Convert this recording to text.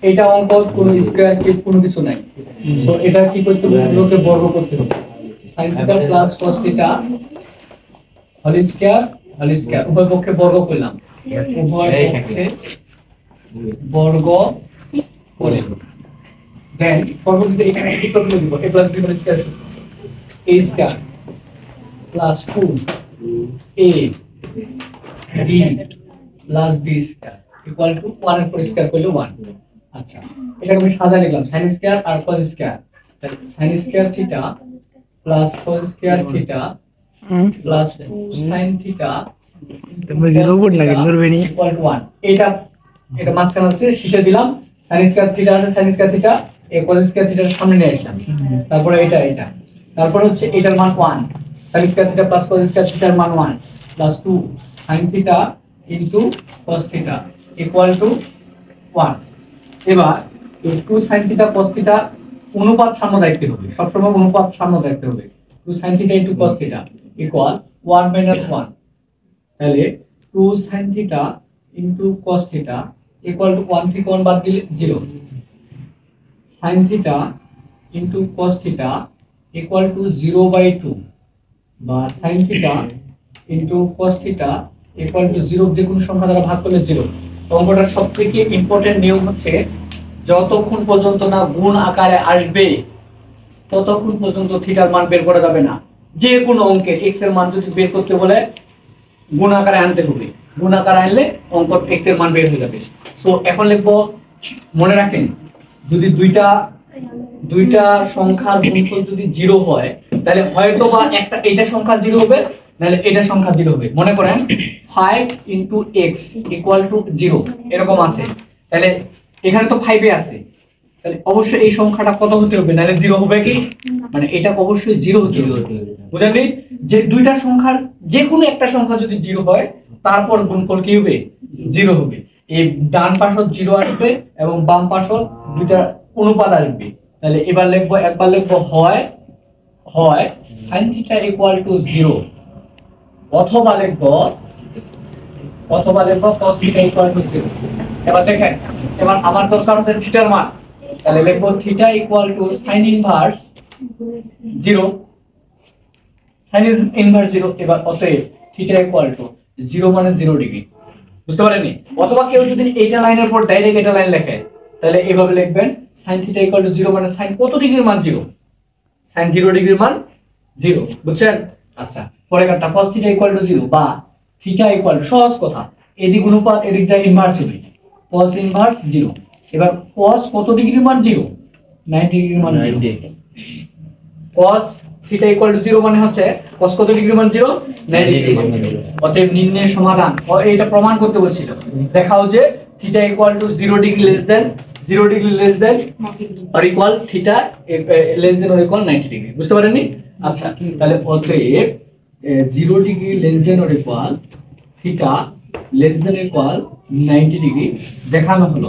এটা অঙ্ক কোনো স্কয়ার কি কোনো কিছু নাই। সো এটা কি করতে হবে, এগুলোকে বর্গ করতে হবে। sin theta plus cos theta whole square উভয় পক্ষে বর্গ করলাম, উভয় পক্ষে বর্গ করে দেন পরবর্তীতে এখানে কি করতে দিব, a plus b whole square সূত্র a square plus 2a b plus b square equal to 1 এর পর স্কয়ার করলে 1। আচ্ছা, এটাকে আমি সাজা লিখলাম sin স্কয়ার আর cos স্কয়ার, তাহলে sin square theta plus cos square theta plus 2 sin theta তোমরা কি রোবট নাকি ধরবেনি ইকুয়াল টু 1। এটা মাঝখানে আছে শেষে দিলাম, sin স্কয়ার থিটা আছে sin স্কয়ার থিটা এই cos স্কয়ার থিটার সামনে নিয়ে আসলাম, তারপরে এটা তারপরে হচ্ছে এটার মান 1 sin square theta plus cos square থিটার মান 1 plus 2 sin theta into cos theta equal to 1। এবার 2 sin থিটা cos থিটা অনুপাত সাম্য দেখতে হবে, সবসময় অনুপাত সাম্য দেখতে হবে। 2 sin theta into cos theta equal 1 minus 1, তাহলে 2 sin theta into cos theta equal to 1 থেকে 1 বাদ দিলে 0, sin theta into cos theta equal to 0/2 বা sin theta into cos theta equal to 0 যে কোনো সংখ্যা দ্বারা ভাগ করলে 0। অঙ্কটার সবথেকে ইম্পর্টেন্ট নিয়ম হচ্ছে যতক্ষণ পর্যন্ত না গুণ আকারে আসবে ততক্ষণ পর্যন্ত থিটার মান বের করা যাবে না। যে কোনো অঙ্কের x এর মান যদি বের করতে বলে গুণ আকারে আনতে হবে, গুণ আকারে আনলে অঙ্ক x এর মান বের হয়ে যাবে। সো এখন লিখবো, মনে রাখেন যদি দুইটা সংখ্যার গুণফল যদি 0 হয় তাহলে হয়তো বা একটা এটা সংখ্যা 0 হবে নাহলে এটা সংখ্যা 0 হবে। মনে করেন 5 * x = 0 এরকম আছে, তাহলে এখানে তো 5 এ আছে, তাহলে অবশ্যই এই সংখ্যাটা কত হতে হবে নাহলে 0 হবে কি, মানে এটা অবশ্যই 0 হতে হবে। বুঝলেন? যে দুইটা সংখ্যার যে কোনো একটা সংখ্যা যদি 0 হয় তারপর গুণফল কি হবে, 0 হবে। এই ডান পাশে 0 আসবে এবং বাম পাশে দুইটা অনুপাত আসবে। তাহলে একবার লিখবো হয় sin থিটা = 0 অথবা লিখবো cos থিটা = 0। এবার দেখেন, এবার আমার দরকার হচ্ছে থিটার মান, তাহলে লিখবো theta = sin inverse 0, sin inverse 0। এবার অতএব থিটা = 0 মানে 0 ডিগ্রি। বুঝতে পারেননি? অথবা কেউ যদি এইটা লাইনের পর ডাইরেক্ট এটা লাইন লেখে তাহলে এইভাবে লিখবেন sin থিটা = 0 মানে sin কত ডিগ্রির মান 0, sin 0 ডিগ্রির মান 0। বুঝছেন? আচ্ছা, পরের কাটটা cos থিটা = 0 বা থিটা সহজ কথা এদিক অনুপাত এদিক যা ইনভার্স হবে, cos ইনভার্স 0। এবার cos কত ডিগ্রির মান 0, 90 ডিগ্রির মান 0। cos থিটা = 0 মানে হচ্ছে cos কত ডিগ্রির মান 0, 90 ডিগ্রির মান 0। অতএব নির্ণয়ের সমাধান, এটা প্রমাণ করতে বলছিল, দেখাও যে theta = 0 degree less than or equal theta less than or equal 90 degree. বুঝতে পারেননি? আচ্ছা, তাহলে অতএব 0 degree less than or equal theta less than or equal 90 degree দেখানো হলো।